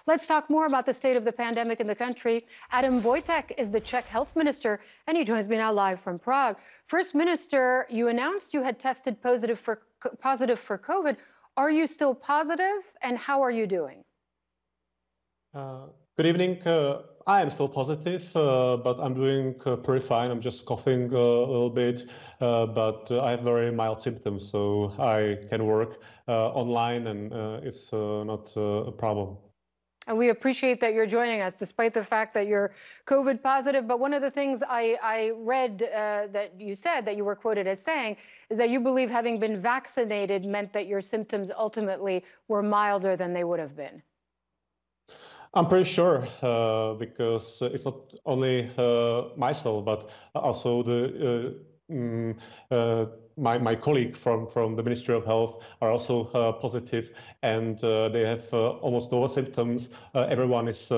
Let's talk more about the state of the pandemic in the country. Adam Vojtěch is the Czech health minister, and he joins me now live from Prague. First Minister, you announced you had tested positive for COVID. Are you still positive, and how are you doing? Good evening. I am still positive, but I'm doing pretty fine. I'm just coughing a little bit, but I have very mild symptoms, so I can work online, and it's not a problem. And we appreciate that you're joining us, despite the fact that you're COVID positive. But one of the things I read that you said, that you were quoted as saying, is that you believe having been vaccinated meant that your symptoms ultimately were milder than they would have been. I'm pretty sure, because it's not only myself, but also my colleague from the Ministry of Health are also positive, and they have almost no symptoms. Everyone is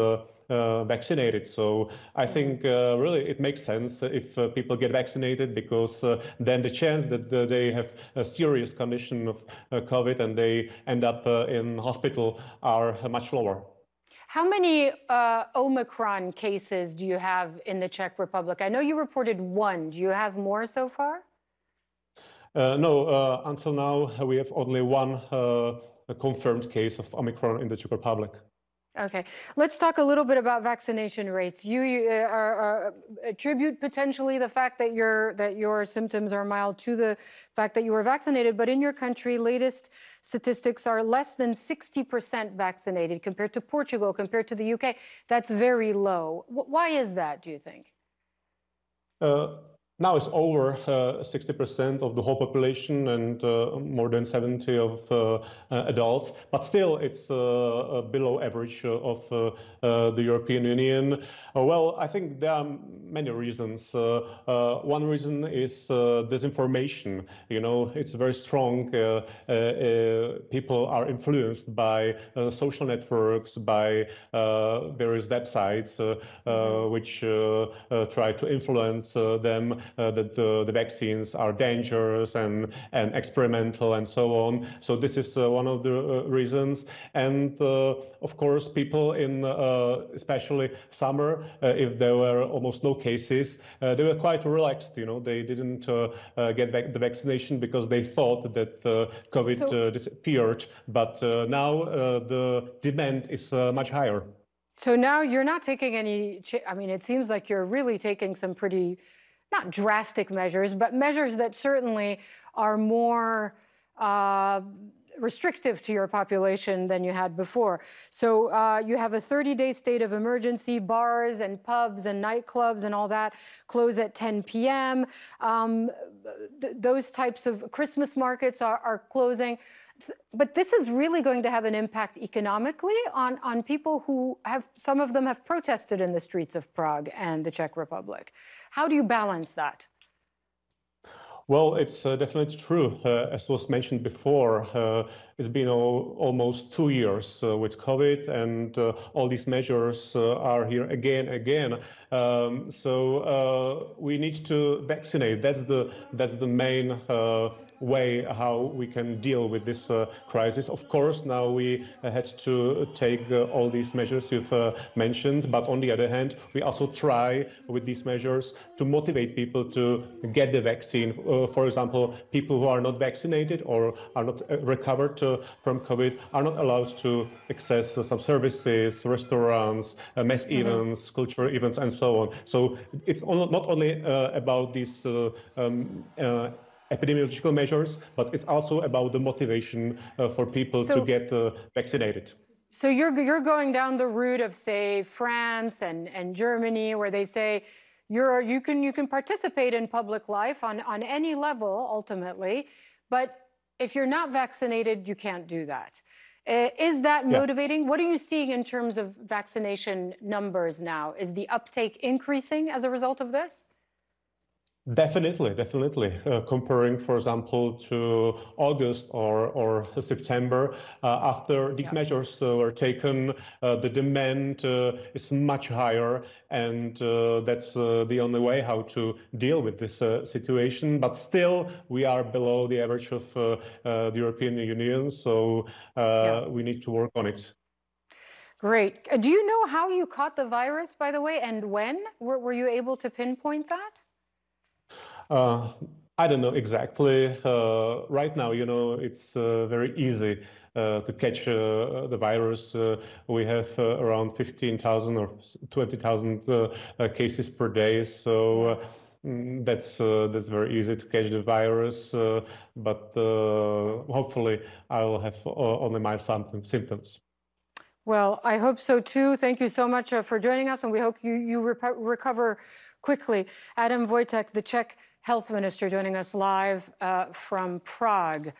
vaccinated. So I think really it makes sense if people get vaccinated, because then the chance that they have a serious condition of COVID and they end up in hospital are much lower. How many Omicron cases do you have in the Czech Republic? I know you reported one. Do you have more so far? No, until now we have only one confirmed case of Omicron in the Czech Republic. Okay, let's talk a little bit about vaccination rates. You attribute potentially the fact that your symptoms are mild to the fact that you were vaccinated, but in your country, latest statistics are less than 60% vaccinated compared to Portugal, compared to the UK. That's very low. Why is that, do you think? Now it's over 60% of the whole population and more than 70 of adults, but still it's below average of the European Union. Well, I think there are many reasons. One reason is disinformation. You know, it's very strong. People are influenced by social networks, by various websites which try to influence them. That the vaccines are dangerous and experimental and so on. So this is one of the reasons. And of course, people in especially summer, if there were almost no cases, they were quite relaxed. You know, they didn't get the vaccination because they thought that COVID disappeared. But now the demand is much higher. So now you're not taking any, I mean, it seems like you're really taking some pretty, not drastic measures, but measures that certainly are more restrictive to your population than you had before. So you have a 30-day state of emergency. Bars and pubs and nightclubs and all that close at 10 p.m. Those types of Christmas markets are closing. But this is really going to have an impact economically on people who have, some of them have protested in the streets of Prague and the Czech Republic. How do you balance that? Well, it's definitely true. As was mentioned before, it's been almost 2 years with COVID, and all these measures are here again. So we need to vaccinate. That's the main way how we can deal with this crisis. Of course, now we had to take all these measures you've mentioned, but on the other hand, we also try with these measures to motivate people to get the vaccine. For example, people who are not vaccinated or are not recovered from COVID are not allowed to access some services, restaurants, mass events, cultural events, and so on. So it's not only about these epidemiological measures, but it's also about the motivation for people to get vaccinated. So you're going down the route of, say, France and Germany, where they say you can participate in public life on any level ultimately, but if you're not vaccinated, you can't do that. Is that motivating? What are you seeing in terms of vaccination numbers now? Is the uptake increasing as a result of this? Definitely. Comparing, for example, to August or September, after these measures were taken, the demand is much higher, and that's the only way how to deal with this situation. But still, we are below the average of the European Union, so we need to work on it. Great. Do you know how you caught the virus, by the way, and when? Were you able to pinpoint that? I don't know exactly. Right now, it's very easy to catch the virus. We have around 15,000 or 20,000 cases per day. So that's very easy to catch the virus. But hopefully, I will have only mild symptoms. Well, I hope so too. Thank you so much for joining us, and we hope you recover quickly. Adam Vojtěch, the Czech health minister, joining us live from Prague.